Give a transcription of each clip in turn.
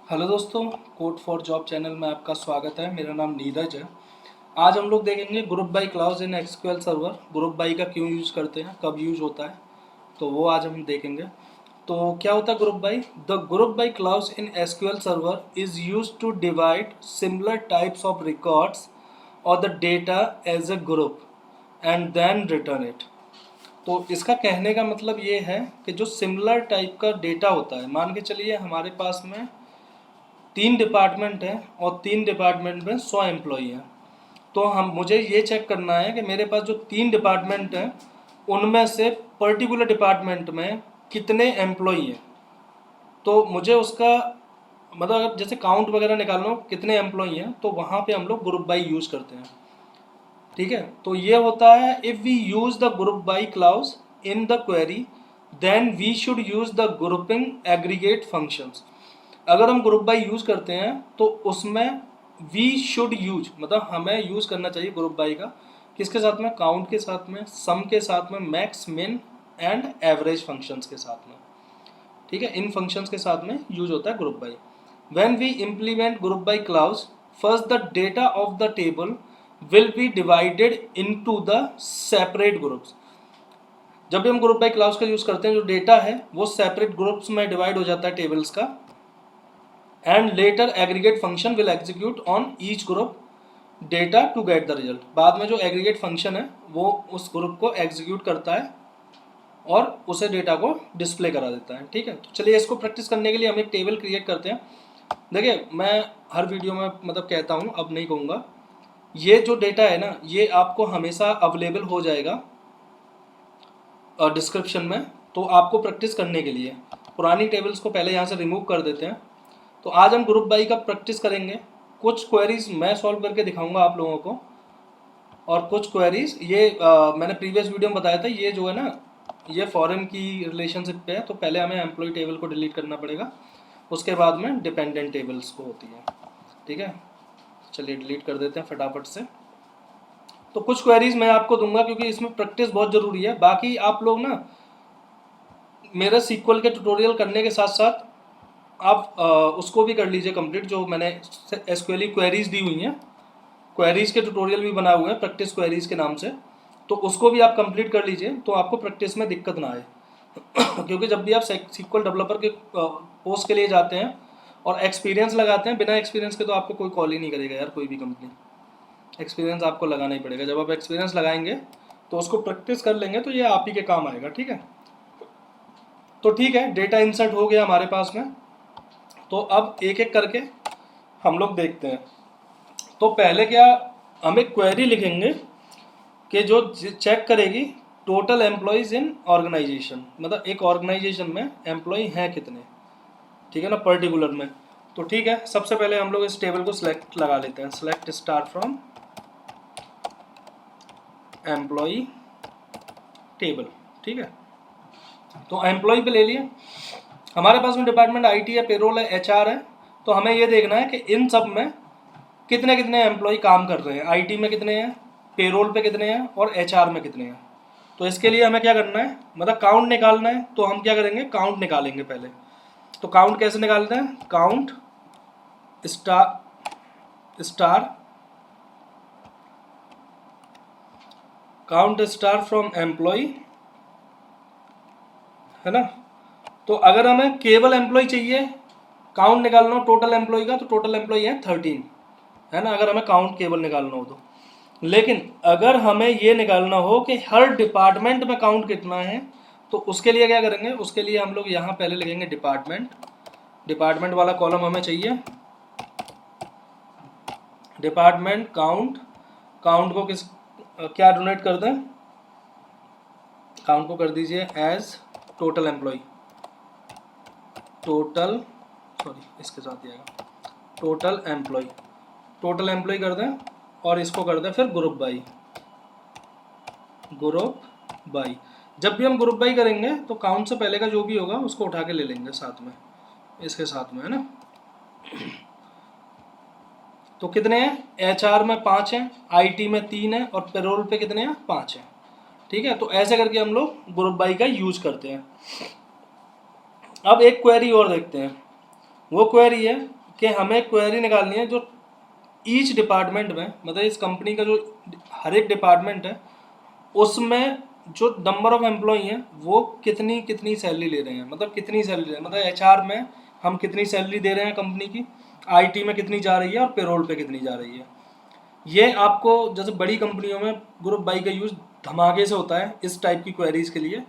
Hello दोस्तों, code for job channel में आपका स्वागत है। मेरा नाम नीरज है। आज हम लोग देखेंगे group by clause in SQL server. Group by का क्यों यूज़ करते हैं, कब यूज होता है, तो वो आज हम देखेंगे। तो क्या होता है group by? The group by clause in SQL server is use to divide similar types of records और the data as a group and then return it. तो इसका कहने का मतलब ये है कि जो सिमिलर टाइप का डेटा होता है, मान के चलिए हमारे पास में 3 डिपार्टमेंट हैं और 3 डिपार्टमेंट में 100 एम्प्लॉई हैं। तो हम मुझे ये चेक करना है कि मेरे पास जो 3 डिपार्टमेंट हैं उनमें से पर्टिकुलर डिपार्टमेंट में कितने एम्प्लॉई हैं। तो मुझे उसका मतलब अगर जैसे काउंट वगैरह निकालना हो कितने एम्प्लॉई हैं, तो वहाँ पे हम लोग ग्रुप बाई यूज़ करते हैं। ठीक है, तो ये होता है if we use the group by clause in the query then we should use the grouping aggregate functions. अगर हम ग्रुप बाई यूज़ करते हैं तो उसमें वी शुड यूज मतलब हमें यूज़ करना चाहिए ग्रुप बाई का किसके साथ में? काउंट के साथ में, सम के साथ में, मैक्स, मिन एंड एवरेज फंक्शंस के साथ में। ठीक है, इन फंक्शंस के साथ में यूज होता है group by. When we implement group by clause, first the data of the table will be divided into the separate groups. जब भी हम ग्रुप बाई क्लाउज का यूज करते हैं, जो डेटा है वो सेपरेट ग्रुप्स में डिवाइड हो जाता है टेबल्स का, and later aggregate function will execute on each group data to get the result. बाद में जो एग्रीगेट फंक्शन है वो उस ग्रुप को एग्जीक्यूट करता है और उसे डेटा को डिस्प्ले करा देता है। ठीक है, तो चलिए इसको प्रैक्टिस करने के लिए हम एक टेबल क्रिएट करते हैं। देखिए, मैं हर वीडियो में मतलब कहता हूँ, अब नहीं कहूँगा। ये जो डेटा है ना, ये आपको हमेशा अवेलेबल हो जाएगा डिस्क्रिप्शन में। तो आपको प्रैक्टिस करने के लिए पुरानी टेबल्स को पहले यहाँ से रिमूव कर देते हैं। तो आज हम ग्रुप बाई का प्रैक्टिस करेंगे। कुछ क्वेरीज मैं सॉल्व करके दिखाऊंगा आप लोगों को, और कुछ क्वेरीज ये मैंने प्रीवियस वीडियो में बताया था, ये जो है ना ये फॉरेन की रिलेशनशिप पे है। तो पहले हमें एम्प्लॉय टेबल को डिलीट करना पड़ेगा, उसके बाद में डिपेंडेंट टेबल्स को होती है। ठीक है, चलिए डिलीट कर देते हैं फटाफट से। तो कुछ क्वेरीज मैं आपको दूंगा क्योंकि इसमें प्रैक्टिस बहुत ज़रूरी है। बाकी आप लोग ना मेरे सीक्वल के ट्यूटोरियल करने के साथ साथ आप उसको भी कर लीजिए कंप्लीट, जो मैंने एसक्यूएल क्वेरीज दी हुई हैं। क्वेरीज के ट्यूटोरियल भी बनाए हुए हैं प्रैक्टिस क्वेरीज के नाम से, तो उसको भी आप कंप्लीट कर लीजिए तो आपको प्रैक्टिस में दिक्कत ना आए। क्योंकि जब भी आप सीक्वल डेवलपर के पोस्ट के लिए जाते हैं और एक्सपीरियंस लगाते हैं, बिना एक्सपीरियंस के तो आपको कोई कॉल ही नहीं करेगा यार, कोई भी कंपनी। एक्सपीरियंस आपको लगाना ही पड़ेगा। जब आप एक्सपीरियंस लगाएंगे तो उसको प्रैक्टिस कर लेंगे तो ये आप ही के काम आएगा। ठीक है, तो ठीक है, डेटा इंसर्ट हो गया हमारे पास में। तो अब एक एक करके हम लोग देखते हैं। तो पहले क्या, हम एक क्वेरी लिखेंगे कि जो चेक करेगी टोटल एम्प्लॉयज़ इन ऑर्गेनाइजेशन, मतलब एक ऑर्गेनाइजेशन में एम्प्लॉय हैं कितने। ठीक है ना, पर्टिकुलर में। तो ठीक है, सबसे पहले हम लोग इस टेबल को सिलेक्ट लगा लेते हैं, select star from employ table. ठीक है, तो एम्प्लॉय पे ले लिए। हमारे पास में डिपार्टमेंट आईटी है, पेरोल है, एचआर है। तो हमें ये देखना है कि इन सब में कितने कितने एम्प्लॉय काम कर रहे हैं। आईटी में कितने हैं, पेरोल पे कितने हैं और एचआर में कितने हैं। तो इसके लिए हमें क्या करना है, मतलब काउंट निकालना है। तो हम क्या करेंगे, काउंट निकालेंगे पहले। तो काउंट कैसे निकालते हैं, count star count star from employ, है ना। तो अगर हमें केवल एम्प्लॉय चाहिए, काउंट निकालना हो टोटल एम्प्लॉय का, तो टोटल एम्प्लॉय है 13, है ना, अगर हमें काउंट केवल निकालना हो तो। लेकिन अगर हमें ये निकालना हो कि हर डिपार्टमेंट में काउंट कितना है, तो उसके लिए क्या करेंगे, उसके लिए हम लोग यहाँ पहले लिखेंगे डिपार्टमेंट। डिपार्टमेंट वाला कॉलम हमें चाहिए, डिपार्टमेंट काउंट। काउंट को किस क्या डोनेट कर दें, काउंट को कर दीजिए as total employ, total sorry इसके साथ ही आएगा टोटल एम्प्लॉय। टोटल एम्प्लॉय कर दें और इसको कर दें फिर ग्रुप बाई, ग्रुप बाई। जब भी हम ग्रुप बाई करेंगे तो काउंट से पहले का जो भी होगा उसको उठा के ले लेंगे साथ में, इसके साथ में, है ना। तो कितने हैं, एचआर में 5 हैं, आईटी में 3 हैं और पेरोल पे कितने हैं, 5 हैं। ठीक है, तो ऐसे करके हम लोग ग्रुप बाई का यूज करते हैं। अब एक क्वेरी और देखते हैं। वो क्वेरी है कि हमें क्वेरी निकालनी है जो ईच डिपार्टमेंट में, मतलब इस कंपनी का जो हर एक डिपार्टमेंट है उसमें जो नंबर ऑफ एम्प्लॉई हैं वो कितनी कितनी सैलरी ले रहे हैं, मतलब कितनी सैलरी ले रहे हैं, मतलब एचआर में हम कितनी सैलरी दे रहे हैं कंपनी की, आईटी में कितनी जा रही है और पेरोल पे कितनी जा रही है। ये आपको जैसे बड़ी कंपनियों में ग्रुप बाई का यूज़ धमाके से होता है इस टाइप की क्वेरीज के लिए,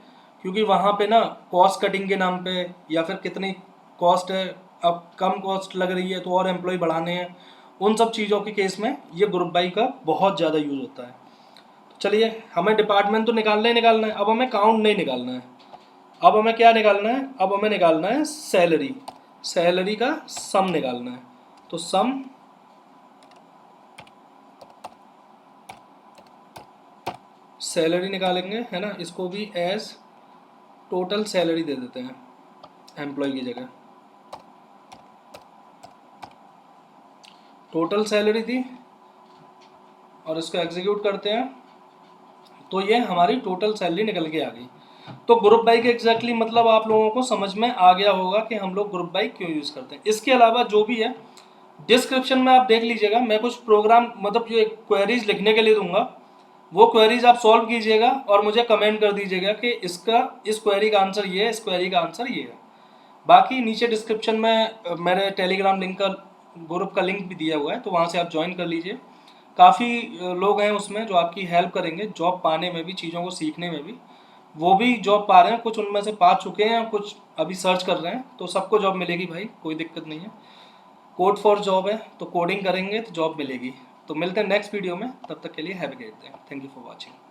क्योंकि वहाँ पे ना कॉस्ट कटिंग के नाम पे या फिर कितनी कॉस्ट है, अब कम कॉस्ट लग रही है तो और एम्प्लॉय बढ़ाने हैं, उन सब चीज़ों के केस में ये ग्रुप बाई का बहुत ज़्यादा यूज़ होता है। तो चलिए, हमें डिपार्टमेंट तो निकालना ही निकालना है, अब हमें काउंट नहीं निकालना है। अब हमें क्या निकालना है, अब हमें निकालना है सैलरी, सैलरी का सम निकालना है। तो सम सैलरी निकालेंगे, है ना, इसको भी एज टोटल सैलरी दे देते हैं एम्प्लॉय की जगह। टोटल सैलरी थी और इसको एग्जीक्यूट करते हैं तो ये हमारी टोटल सैलरी निकल के आ गई। तो ग्रुप बाई के एग्जैक्टली मतलब आप लोगों को समझ में आ गया होगा कि हम लोग ग्रुप बाई क्यों यूज़ करते हैं। इसके अलावा जो भी है डिस्क्रिप्शन में आप देख लीजिएगा, मैं कुछ प्रोग्राम मतलब जो क्वेरीज लिखने के लिए दूंगा, वो क्वेरीज आप सॉल्व कीजिएगा और मुझे कमेंट कर दीजिएगा कि इसका इस क्वेरी का आंसर ये है, इस क्वेरी का आंसर ये है। बाकी नीचे डिस्क्रिप्शन में मेरे टेलीग्राम लिंक का ग्रुप का लिंक भी दिया हुआ है, तो वहाँ से आप ज्वाइन कर लीजिए। काफ़ी लोग हैं उसमें जो आपकी हेल्प करेंगे जॉब पाने में भी, चीज़ों को सीखने में भी। वो भी जॉब पा रहे हैं, कुछ उनमें से पा चुके हैं, कुछ अभी सर्च कर रहे हैं, तो सबको जॉब मिलेगी भाई, कोई दिक्कत नहीं है। कोड फॉर जॉब है, तो कोडिंग करेंगे तो जॉब मिलेगी। तो मिलते हैं नेक्स्ट वीडियो में, तब तक के लिए have a great day. Thank you for watching.